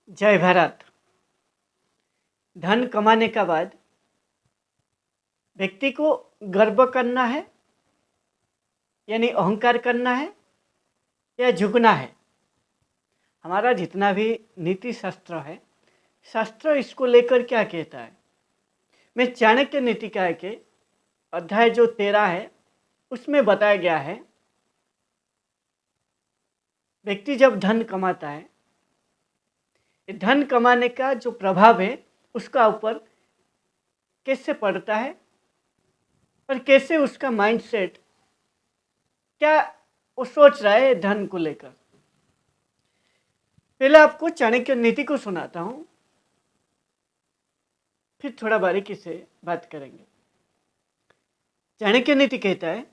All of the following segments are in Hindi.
जय भारत। धन कमाने का बाद व्यक्ति को गर्व करना है यानी अहंकार करना है या झुकना है। हमारा जितना भी नीति शास्त्र है, शास्त्र इसको लेकर क्या कहता है। मैं चाणक्य नीतिकाय के अध्याय जो 13 है उसमें बताया गया है, व्यक्ति जब धन कमाता है, धन कमाने का जो प्रभाव है उसका ऊपर कैसे पड़ता है और कैसे उसका माइंडसेट, क्या वो सोच रहा है धन को लेकर। पहले आपको चाणक्य नीति को सुनाता हूं, फिर थोड़ा बारीकी से बात करेंगे। चाणक्य नीति कहता है,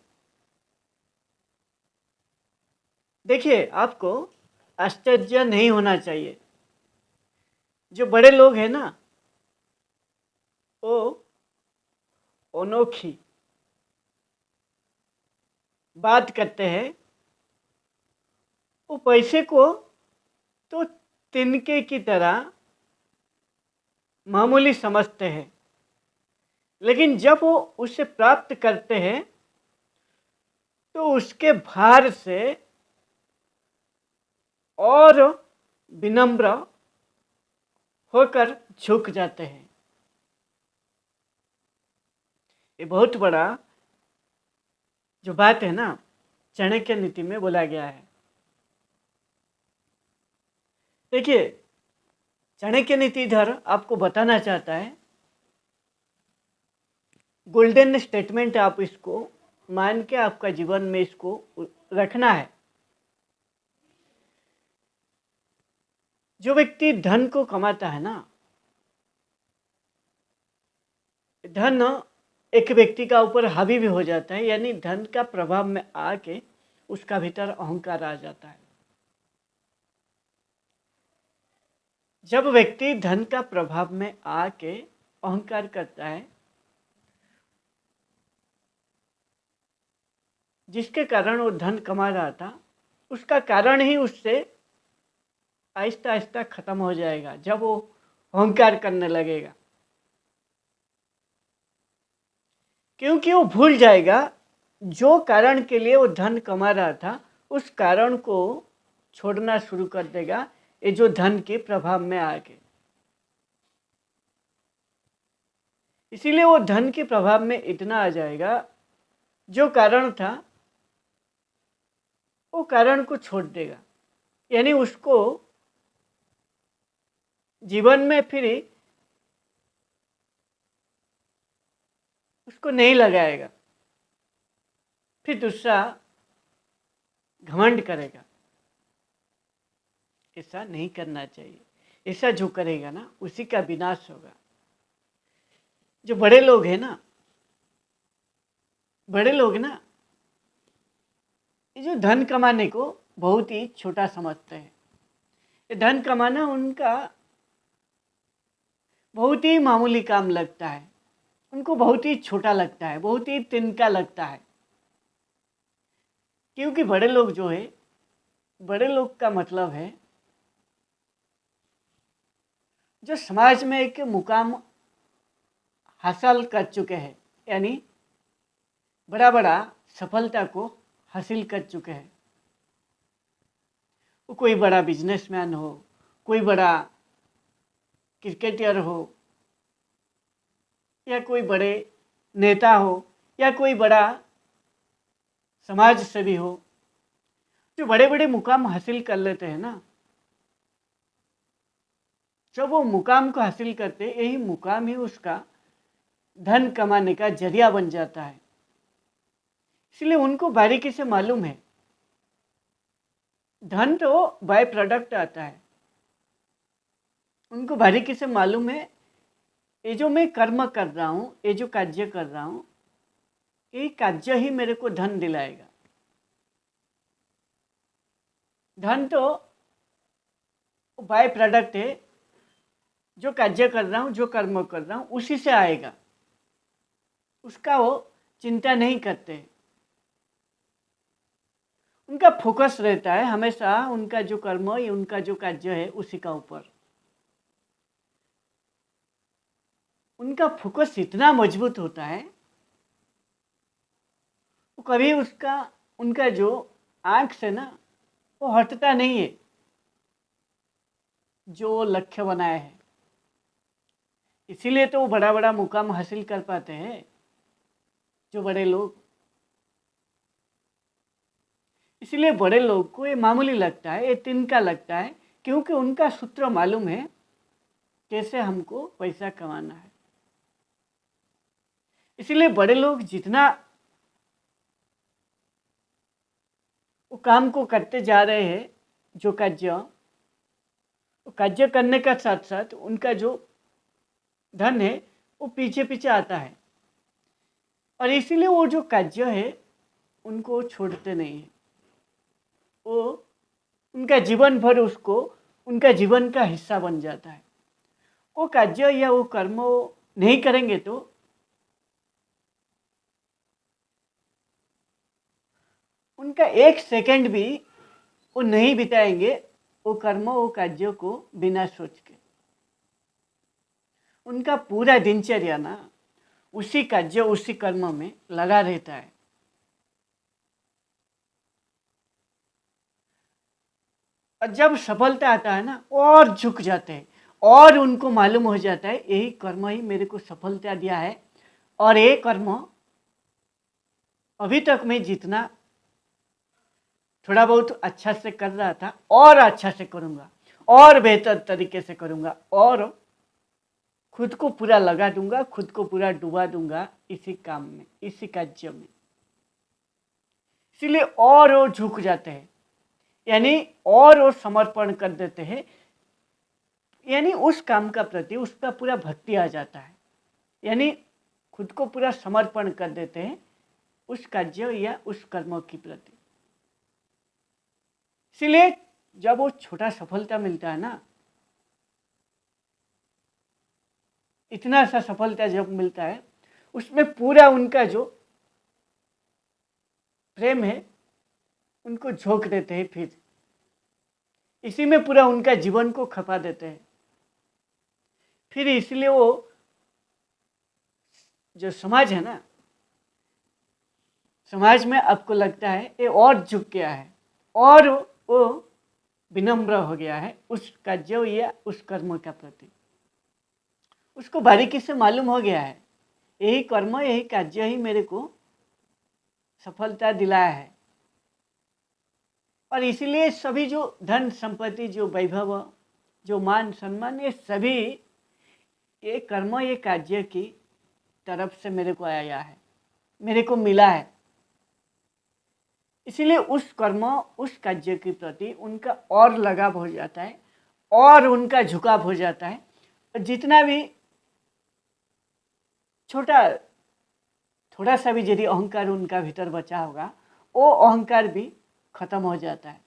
देखिए आपको आश्चर्य नहीं होना चाहिए। जो बड़े लोग हैं ना, वो अनोखी बात करते हैं। वो पैसे को तो तिनके की तरह मामूली समझते हैं, लेकिन जब वो उसे प्राप्त करते हैं तो उसके भार से और विनम्र होकर झुक जाते हैं। ये बहुत बड़ा जो बात है ना, चाणक्य नीति में बोला गया है। देखिए, चाणक्य नीति इधर आपको बताना चाहता है, गोल्डन स्टेटमेंट आप इसको मान के आपका जीवन में इसको रखना है। जो व्यक्ति धन को कमाता है ना, धन एक व्यक्ति का ऊपर हावी भी हो जाता है, यानी धन का प्रभाव में आके उसका भीतर अहंकार आ जाता है। जब व्यक्ति धन का प्रभाव में आके अहंकार करता है, जिसके कारण वो धन कमा रहा था, उसका कारण ही उससे आहिस्ता आहिस्ता खत्म हो जाएगा जब वो अहंकार करने लगेगा। क्योंकि वो भूल जाएगा जो कारण के लिए वो धन कमा रहा था, उस कारण को छोड़ना शुरू कर देगा ये जो धन के प्रभाव में आके। इसीलिए वो धन के प्रभाव में इतना आ जाएगा, जो कारण था वो कारण को छोड़ देगा, यानी उसको जीवन में फिर उसको नहीं लगाएगा, फिर दूसरा घमंड करेगा। ऐसा नहीं करना चाहिए। ऐसा जो करेगा ना, उसी का विनाश होगा। जो बड़े लोग हैं ना, ये जो धन कमाने को बहुत ही छोटा समझते हैं। ये धन कमाना उनका बहुत ही मामूली काम लगता है, उनको बहुत ही छोटा लगता है, बहुत ही तिनका लगता है। क्योंकि बड़े लोग जो है, बड़े लोग का मतलब है जो समाज में एक मुकाम हासिल कर चुके हैं, यानी बड़ा बड़ा सफलता को हासिल कर चुके हैं। वो कोई बड़ा बिजनेसमैन हो, कोई बड़ा क्रिकेटर हो, या कोई बड़े नेता हो, या कोई बड़ा समाज सेवी हो, जो बड़े बड़े मुकाम हासिल कर लेते हैं ना, जब वो मुकाम को हासिल करते, यही मुकाम ही उसका धन कमाने का जरिया बन जाता है। इसलिए उनको बारीकी से मालूम है, धन तो बाय प्रोडक्ट आता है। उनको बारीकी से मालूम है, ये जो मैं कर्म कर रहा हूँ, ये जो कार्य कर रहा हूँ, ये कार्य ही मेरे को धन दिलाएगा। धन तो बाय प्रोडक्ट है, जो कार्य कर रहा हूँ, जो कर्म कर रहा हूँ, उसी से आएगा। उसका वो चिंता नहीं करते। उनका फोकस रहता है हमेशा उनका जो कर्म है, उनका जो कार्य है, उसी का ऊपर। उनका फोकस इतना मजबूत होता है, वो कभी उनका जो आँख से ना वो हटता नहीं है जो लक्ष्य बनाए हैं। इसीलिए तो वो बड़ा बड़ा मुकाम हासिल कर पाते हैं जो बड़े लोग। इसलिए बड़े लोग को ये मामूली लगता है, ये तिनका लगता है, क्योंकि उनका सूत्र मालूम है कैसे हमको पैसा कमाना है। इसलिए बड़े लोग जितना वो काम को करते जा रहे हैं, जो कार्य करने का साथ साथ उनका जो धन है वो पीछे पीछे आता है, और इसीलिए वो जो कार्य है उनको छोड़ते नहीं है। वो उनका जीवन भर उसको उनका जीवन का हिस्सा बन जाता है। वो कार्य या वो कर्म वो नहीं करेंगे तो उनका एक सेकंड भी वो नहीं बिताएंगे वो कर्म वो कार्यों को बिना सोच के। उनका पूरा दिनचर्या ना उसी कार्य उसी कर्म में लगा रहता है। और जब सफलता आता है ना और झुक जाते हैं, और उनको मालूम हो जाता है यही कर्म ही मेरे को सफलता दिया है, और ये कर्म अभी तक मैं जितना थोड़ा बहुत अच्छा से कर रहा था और अच्छा से करूँगा, और बेहतर तरीके से करूँगा, और खुद को पूरा लगा दूंगा, खुद को पूरा डुबा दूंगा इसी काम में, इसी कार्य में। इसलिए और वो झुक जाते हैं, यानी और वो समर्पण कर देते हैं, यानी उस काम का प्रति उसका पूरा भक्ति आ जाता है, यानी खुद को पूरा समर्पण कर देते हैं उस कार्य या उस कर्म के प्रति। इसलिए जब वो छोटा सफलता मिलता है ना, इतना सा सफलता जब मिलता है, उसमें पूरा उनका जो प्रेम है उनको झोंक देते हैं, फिर इसी में पूरा उनका जीवन को खपा देते हैं। फिर इसलिए वो जो समाज है ना, समाज में आपको लगता है ये और झुक गया है, और वो विनम्र हो गया है उस कार्य या उस कर्म का प्रति। उसको बारीकी से मालूम हो गया है यही कर्म यही कार्य ही मेरे को सफलता दिलाया है। और इसीलिए सभी जो धन संपत्ति, जो वैभव, जो मान सम्मान, ये सभी ये कर्म ये कार्य की तरफ से मेरे को आया है, मेरे को मिला है। इसीलिए उस कर्म उस कार्य के प्रति उनका और लगाव हो जाता है, और उनका झुकाव हो जाता है। और जितना भी थोड़ा सा भी यदि अहंकार उनका भीतर बचा होगा, वो अहंकार भी खत्म हो जाता है।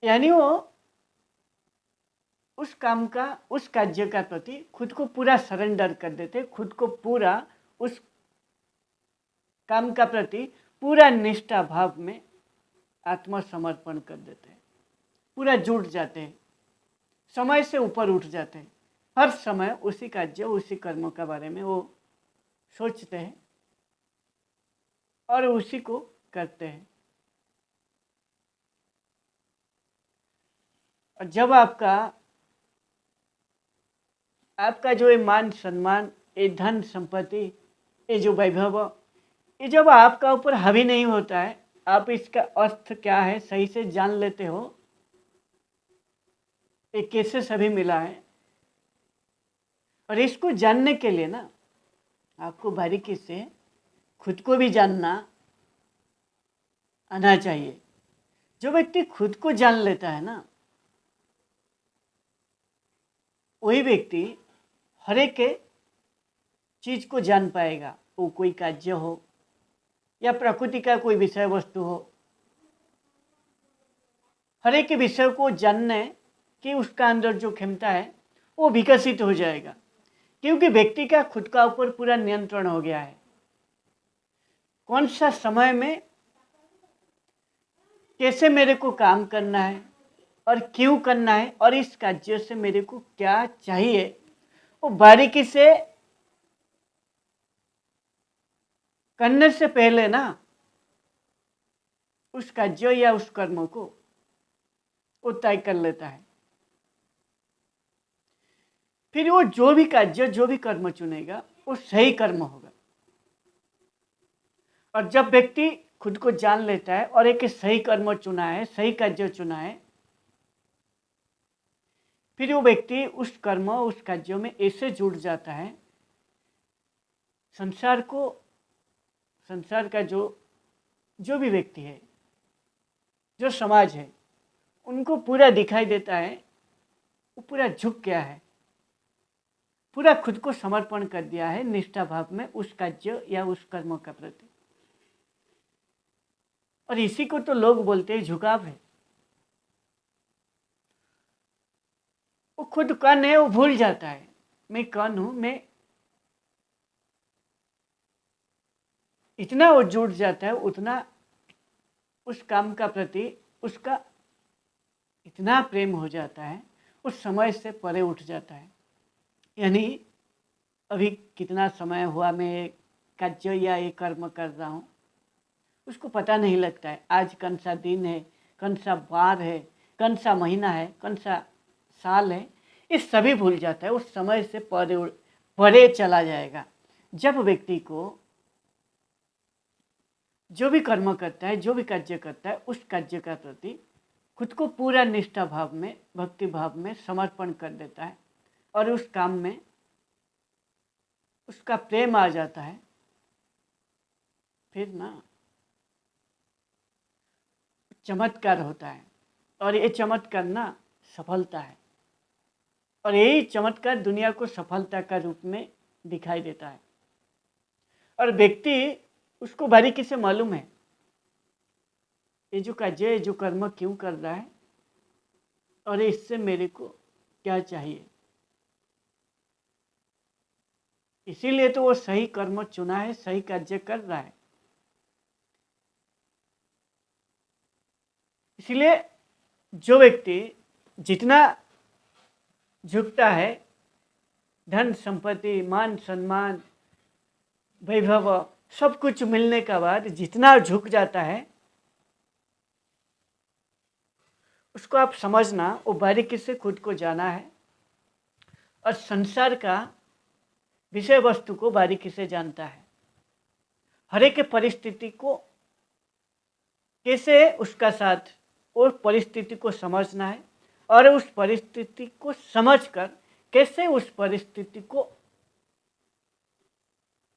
यानी वो उस काम का उस कार्य का प्रति खुद को पूरा सरेंडर कर देते, खुद को पूरा उस काम का प्रति पूरा निष्ठा भाव में आत्मसमर्पण कर देते हैं, पूरा जुट जाते हैं, समय से ऊपर उठ जाते हैं। हर समय उसी कार्य उसी कर्म के बारे में वो सोचते हैं और उसी को करते हैं। और जब आपका जो ये मान सम्मान, ये धन संपत्ति, ये जो वैभव, ये जब आपका ऊपर हावी नहीं होता है, आप इसका अर्थ क्या है सही से जान लेते हो, ये कैसे सभी मिला है। और इसको जानने के लिए ना आपको बारीकी से खुद को भी जानना आना चाहिए। जो व्यक्ति खुद को जान लेता है ना, वही व्यक्ति हर एक चीज को जान पाएगा, वो कोई कार्य हो या प्रकृति का कोई विषय वस्तु हो। हर एक विषय को जानने की उसका अंदर जो क्षमता है वो विकसित हो जाएगा, क्योंकि व्यक्ति का खुद का ऊपर पूरा नियंत्रण हो गया है। कौन सा समय में कैसे मेरे को काम करना है और क्यों करना है, और इस कार्य से मेरे को क्या चाहिए, वो बारीकी से करने से पहले ना उस कार्य या उस कर्म को वो तय कर लेता है। फिर वो जो भी कार्य जो भी कर्म चुनेगा वो सही कर्म होगा। और जब व्यक्ति खुद को जान लेता है और एक सही कर्म चुना है, सही कार्य चुना है, फिर वो व्यक्ति उस कर्म उस कार्यों में ऐसे जुड़ जाता है, संसार का जो भी व्यक्ति है, जो समाज है, उनको पूरा दिखाई देता है वो पूरा झुक गया है, पूरा खुद को समर्पण कर दिया है निष्ठा भाव में उस कार्य या उस कर्म का प्रति। और इसी को तो लोग बोलते हैं झुकाव है। वो खुद कौन है वो भूल जाता है, मैं कौन हूं, मैं इतना वो जुड़ जाता है, उतना उस काम का प्रति उसका इतना प्रेम हो जाता है, उस समय से परे उठ जाता है। यानी अभी कितना समय हुआ मैं कार्य या ये कर्म कर रहा हूँ, उसको पता नहीं लगता है। आज कौन सा दिन है, कौन सा वार है, कौन सा महीना है, कौन सा साल है, ये सभी भूल जाता है। उस समय से परे चला जाएगा। जब व्यक्ति को जो भी कर्म करता है, जो भी कार्य करता है, उस कार्य का प्रति खुद को पूरा निष्ठा भाव में, भक्ति भाव में समर्पण कर देता है और उस काम में उसका प्रेम आ जाता है, फिर ना चमत्कार होता है। और ये चमत्कार ना सफलता है, और यही चमत्कार दुनिया को सफलता का रूप में दिखाई देता है। और व्यक्ति उसको बारीकी से मालूम है ये जो कार्य, ये जो कर्म क्यों कर रहा है और इससे मेरे को क्या चाहिए। इसीलिए तो वो सही कर्म चुना है, सही कार्य कर रहा है। इसलिए जो व्यक्ति जितना झुकता है, धन संपत्ति, मान सम्मान, वैभव सब कुछ मिलने के बाद जितना झुक जाता है, उसको आप समझना वो बारीकी से खुद को जाना है और संसार का विषय वस्तु को बारीकी से जानता है। हर एक परिस्थिति को कैसे उसका साथ और परिस्थिति को समझना है और उस परिस्थिति को समझकर कैसे उस परिस्थिति को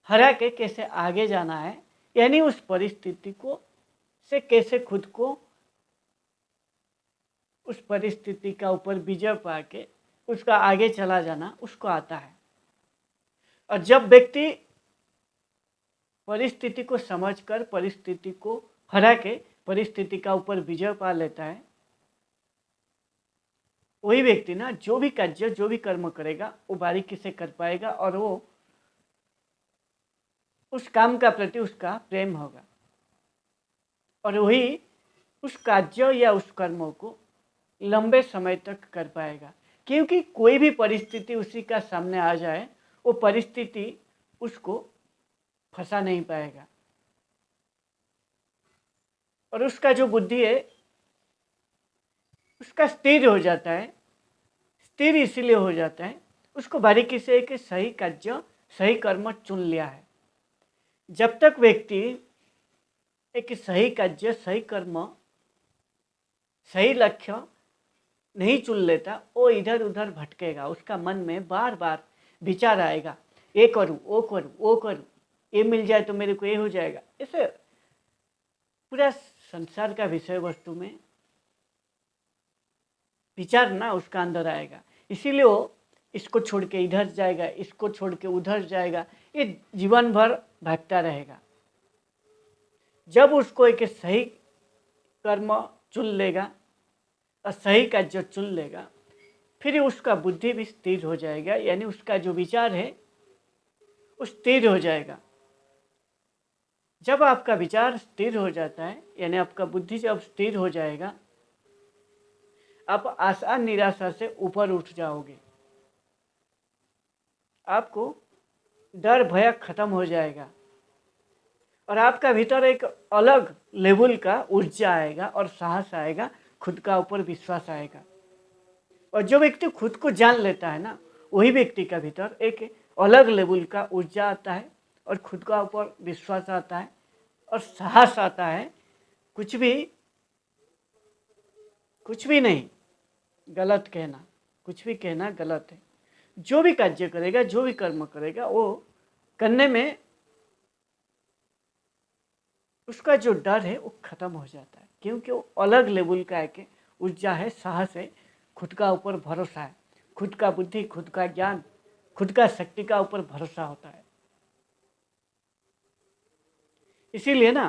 हरा के कैसे आगे जाना है, यानी उस परिस्थिति को से कैसे खुद को उस परिस्थिति का ऊपर विजय पा के उसका आगे चला जाना उसको आता है। और जब व्यक्ति परिस्थिति को समझकर परिस्थिति को हरा के परिस्थिति का ऊपर विजय पा लेता है, वही व्यक्ति ना जो भी कार्य जो भी कर्म करेगा वो बारीकी से कर पाएगा और वो उस काम का प्रति उसका प्रेम होगा और वही उस कार्य या उस कर्मों को लंबे समय तक कर पाएगा। क्योंकि कोई भी परिस्थिति उसी का सामने आ जाए, वो परिस्थिति उसको फंसा नहीं पाएगा। और उसका जो बुद्धि है उसका स्थिर हो जाता है। स्थिर इसीलिए हो जाता है उसको बारीकी से एक सही कार्य सही कर्म चुन लिया है। जब तक व्यक्ति एक सही कार्य सही कर्म सही लक्ष्य नहीं चुन लेता, वो इधर उधर भटकेगा। उसका मन में बार बार विचार आएगा, ये करूँ वो करूँ वो करूँ, ये मिल जाए तो मेरे को ये हो जाएगा। ऐसे पूरा संसार का विषय वस्तु में विचार ना उसका अंदर आएगा। इसीलिए वो इसको छोड़ के इधर जाएगा, इसको छोड़ के उधर जाएगा, ये जीवन भर भागता रहेगा। जब उसको एक सही कर्म चुन लेगा और सही कार्य चुन लेगा, फिर उसका बुद्धि भी स्थिर हो जाएगा, यानी उसका जो विचार है वो स्थिर हो जाएगा। जब आपका विचार स्थिर हो जाता है, यानी आपका बुद्धि जब स्थिर हो जाएगा, आप आशा निराशा से ऊपर उठ जाओगे। आपको डर भय खत्म हो जाएगा और आपका भीतर एक अलग लेवल का ऊर्जा आएगा और साहस आएगा, खुद का ऊपर विश्वास आएगा। और जो व्यक्ति खुद को जान लेता है ना, वही व्यक्ति का भीतर एक अलग लेवल का ऊर्जा आता है और खुद का ऊपर विश्वास आता है और साहस आता है। कुछ भी नहीं गलत कहना, कुछ भी कहना गलत है। जो भी कार्य करेगा, जो भी कर्म करेगा, वो करने में उसका जो डर है वो खत्म हो जाता है, क्योंकि वो अलग लेवल का एक ऊर्जा है, साहस है, खुद का ऊपर भरोसा है, खुद का बुद्धि, खुद का ज्ञान, खुद का शक्ति का ऊपर भरोसा होता है। इसीलिए ना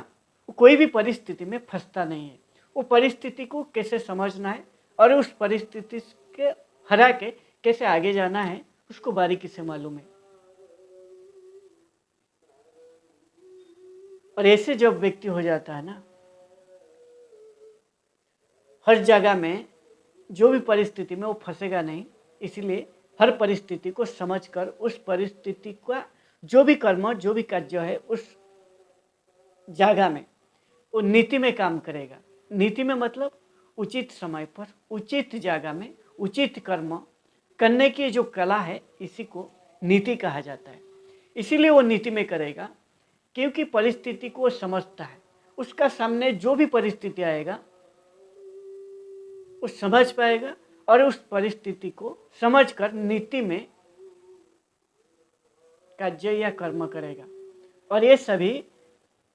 वो कोई भी परिस्थिति में फंसता नहीं है। वो परिस्थिति को कैसे समझना है और उस परिस्थिति के हरा के कैसे आगे जाना है, उसको बारीकी से मालूम है। और ऐसे जब व्यक्ति हो जाता है ना, हर जगह में जो भी परिस्थिति में वो फंसेगा नहीं। इसीलिए हर परिस्थिति को समझकर उस परिस्थिति का जो भी कर्म, जो भी कार्य है, उस जगह में वो नीति में काम करेगा। नीति में मतलब उचित समय पर, उचित जगह में, उचित कर्म करने की जो कला है, इसी को नीति कहा जाता है। इसीलिए वो नीति में करेगा, क्योंकि परिस्थिति को समझता है। उसका सामने जो भी परिस्थिति आएगा वो समझ पाएगा और उस परिस्थिति को समझकर नीति में कार्य या कर्म करेगा। और ये सभी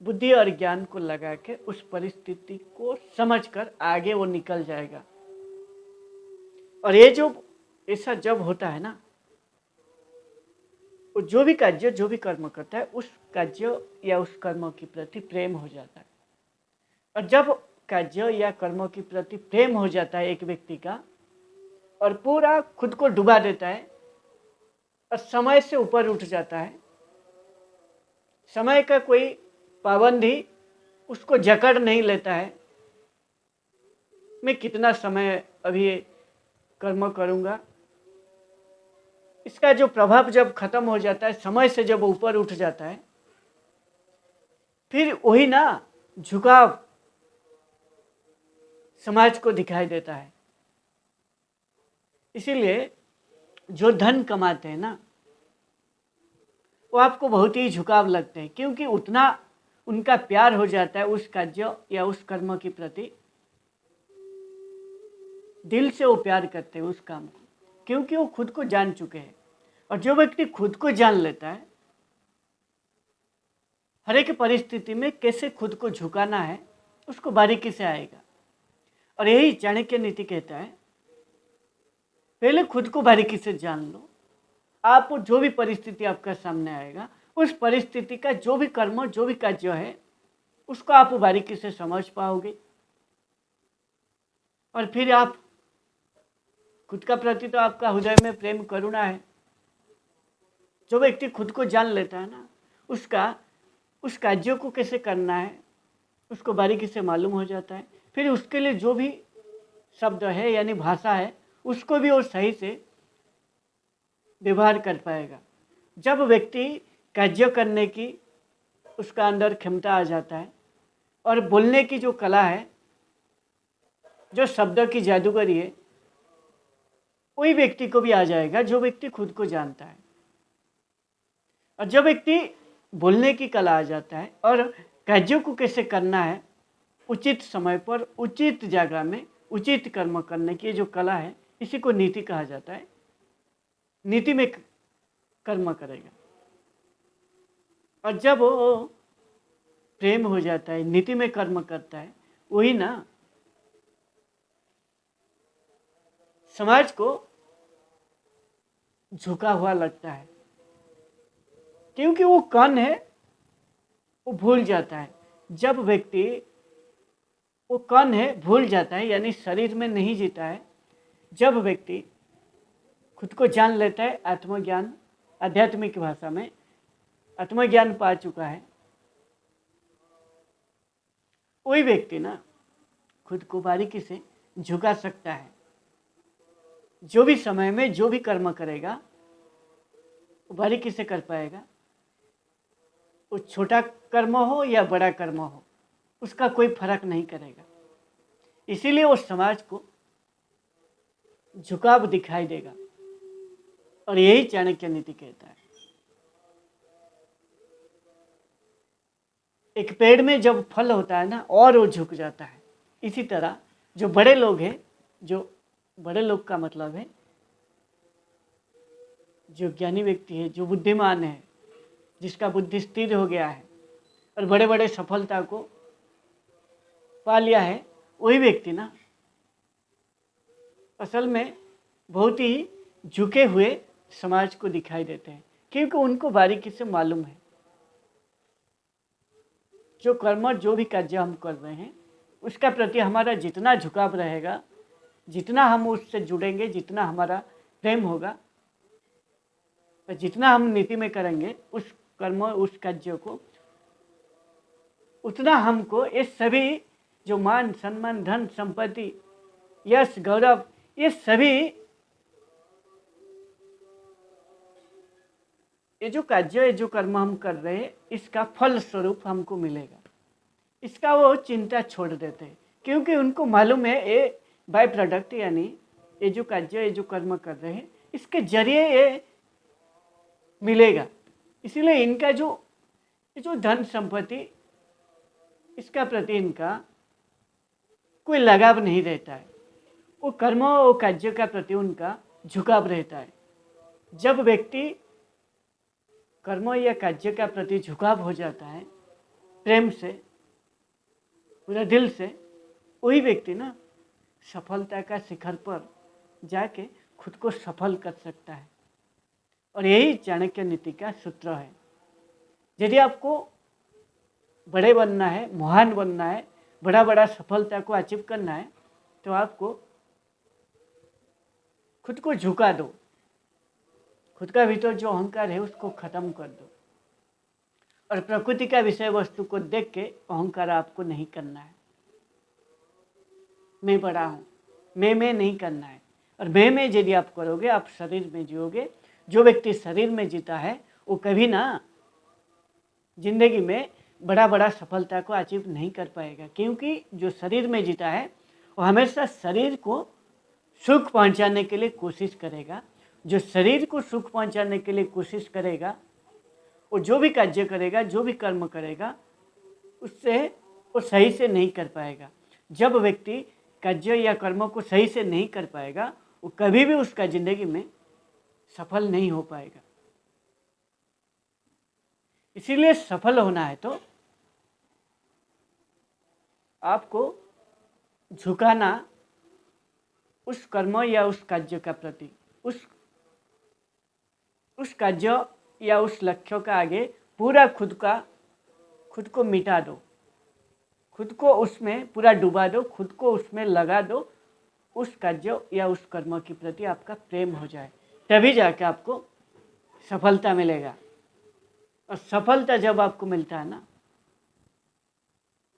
बुद्धि और ज्ञान को लगा के उस परिस्थिति को समझकर आगे वो निकल जाएगा। और ये जो ऐसा जब होता है ना, वो जो भी कार्य, जो भी कर्म करता है, उस कार्य या उस कर्म के प्रति प्रेम हो जाता है। और जब कार्य या कर्म के प्रति प्रेम हो जाता है एक व्यक्ति का, और पूरा खुद को डुबा देता है और समय से ऊपर उठ जाता है, समय का कोई पाबंदी उसको जकड़ नहीं लेता है। मैं कितना समय अभी कर्म करूँगा, इसका जो प्रभाव जब खत्म हो जाता है, समय से जब ऊपर उठ जाता है, फिर वही ना झुकाव समाज को दिखाई देता है। इसीलिए जो धन कमाते हैं ना, वो आपको बहुत ही झुकाव लगते हैं, क्योंकि उतना उनका प्यार हो जाता है उस कार्य या उस कर्म के प्रति। दिल से वो प्यार करते हैं उस काम को, क्योंकि वो खुद को जान चुके हैं। और जो व्यक्ति खुद को जान लेता है, हर एक परिस्थिति में कैसे खुद को झुकाना है, उसको बारीकी से आएगा। और यही चाणक्य नीति कहता है, पहले खुद को बारीकी से जान लो। आप जो भी परिस्थिति आपका सामने आएगा, उस परिस्थिति का जो भी कर्म, जो भी कार्य है, उसको आप बारीकी से समझ पाओगे। और फिर आप खुद का प्रति तो आपका हृदय में प्रेम करुणा है। जो व्यक्ति खुद को जान लेता है ना, उसका उस कार्यों को कैसे करना है उसको बारीकी से मालूम हो जाता है। फिर उसके लिए जो भी शब्द है यानी भाषा है, उसको भी वो सही से व्यवहार कर पाएगा। जब व्यक्ति कार्य करने की उसका अंदर क्षमता आ जाता है और बोलने की जो कला है, जो शब्दों की जादूगरी है, वही व्यक्ति को भी आ जाएगा जो व्यक्ति खुद को जानता है। और जब व्यक्ति बोलने की कला आ जाता है और कार्यों को कैसे करना है, उचित समय पर, उचित जगह में, उचित कर्म करने की जो कला है, इसी को नीति कहा जाता है। नीति में कर्म करेगा। और जब वो प्रेम हो जाता है, नीति में कर्म करता है, वही ना समाज को झुका हुआ लगता है, क्योंकि वो कण है, वो भूल जाता है। जब व्यक्ति वो कण है भूल जाता है, यानी शरीर में नहीं जीता है, जब व्यक्ति खुद को जान लेता है, आत्मज्ञान, आध्यात्मिक भाषा में आत्मज्ञान पा चुका है, वही व्यक्ति ना खुद को बारीकी से झुका सकता है। जो भी समय में जो भी कर्म करेगा, बारीकी से कर पाएगा। वो छोटा कर्म हो या बड़ा कर्म हो, उसका कोई फर्क नहीं करेगा। इसीलिए वो समाज को झुकाव दिखाई देगा, और यही चाणक्य नीति कहता है। एक पेड़ में जब फल होता है ना, और वो झुक जाता है। इसी तरह जो बड़े लोग हैं, जो बड़े लोग का मतलब है जो ज्ञानी व्यक्ति है, जो बुद्धिमान है, जिसका बुद्धि स्थिर हो गया है और बड़े बड़े सफलता को पा लिया है, वही व्यक्ति ना असल में बहुत ही झुके हुए समाज को दिखाई देते हैं, क्योंकि उनको बारीकी से मालूम है जो कर्म, जो भी कार्य हम कर रहे हैं, उसका प्रति हमारा जितना झुकाव रहेगा, जितना हम उससे जुड़ेंगे, जितना हमारा प्रेम होगा, और जितना हम नीति में करेंगे उस कर्म, उस कार्य को, उतना हमको ये सभी जो मान सम्मान, धन संपत्ति, यश, गौरव, ये सभी, ये जो कार्य, ये जो कर्म हम कर रहे हैं, इसका फल स्वरूप हमको मिलेगा। इसका वो चिंता छोड़ देते हैं, क्योंकि उनको मालूम है ये बाय प्रोडक्ट, यानी ये जो कार्य, ये जो कर्म कर रहे हैं, इसके जरिए ये मिलेगा। इसीलिए इनका ये जो धन संपत्ति, इसका प्रति इनका कोई लगाव नहीं रहता है। वो कर्म, वो कार्य का प्रति उनका झुकाव रहता है। जब व्यक्ति कर्म या कार्य का प्रति झुकाव हो जाता है प्रेम से, पूरा दिल से, वही व्यक्ति ना सफलता का शिखर पर जाके खुद को सफल कर सकता है। और यही चाणक्य नीति का सूत्र है। यदि आपको बड़े बनना है, महान बनना है, बड़ा बड़ा सफलता को अचीव करना है, तो आपको खुद को झुका दो, खुद का भीतर जो अहंकार है उसको खत्म कर दो, और प्रकृति का विषय वस्तु को देख के अहंकार आपको नहीं करना है। मैं बड़ा हूँ, मैं नहीं करना है। और मैं यदि आप करोगे, आप शरीर में जियोगे। जो व्यक्ति शरीर में जीता है वो कभी ना जिंदगी में बड़ा बड़ा सफलता को अचीव नहीं कर पाएगा, क्योंकि जो शरीर में जीता है वो हमेशा शरीर को सुख पहुंचाने के लिए कोशिश करेगा। जो शरीर को सुख पहुंचाने के लिए कोशिश करेगा, वो जो भी कार्य करेगा, जो भी कर्म करेगा, उससे वो सही से नहीं कर पाएगा। जब व्यक्ति कार्य या कर्म को सही से नहीं कर पाएगा, वो कभी भी उसका जिंदगी में सफल नहीं हो पाएगा। इसीलिए सफल होना है तो आपको झुकाना उस कर्म या उस कार्य का प्रति, उस कार्य या उस लक्ष्य का आगे पूरा खुद को मिटा दो, खुद को उसमें पूरा डुबा दो, खुद को उसमें लगा दो। उस कार्य या उस कर्म के प्रति आपका प्रेम हो जाए, तभी जाके आपको सफलता मिलेगा। और सफलता जब आपको मिलता है ना,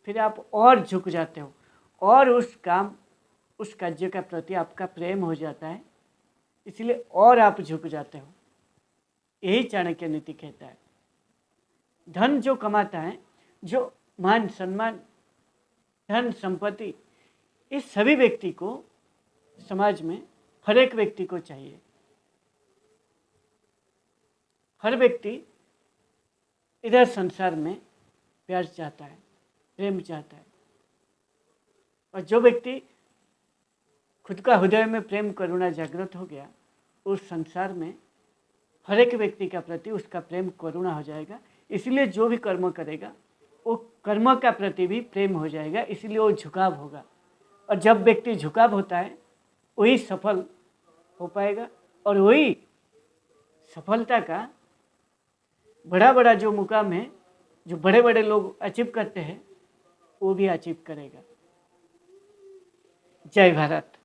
फिर आप और झुक जाते हो, और उस काम, उस कार्य का प्रति आपका प्रेम हो जाता है, इसलिए और आप झुक जाते हो। यही चाणक्य नीति कहता है। धन जो कमाता है, जो मान सम्मान, धन संपत्ति, इस सभी व्यक्ति को समाज में हर एक व्यक्ति को चाहिए। हर व्यक्ति इधर संसार में प्यार चाहता है, प्रेम चाहता है। और जो व्यक्ति खुद का हृदय में प्रेम करुणा जागृत हो गया, उस संसार में हर एक व्यक्ति का प्रति उसका प्रेम करुणा हो जाएगा। इसलिए जो भी कर्म करेगा वो कर्म का प्रति भी प्रेम हो जाएगा, इसलिए वो झुकाव होगा। और जब व्यक्ति झुकाव होता है वही सफल हो पाएगा, और वही सफलता का बड़ा बड़ा जो मुकाम है, जो बड़े बड़े लोग अचीव करते हैं, वो भी अचीव करेगा। जय भारत।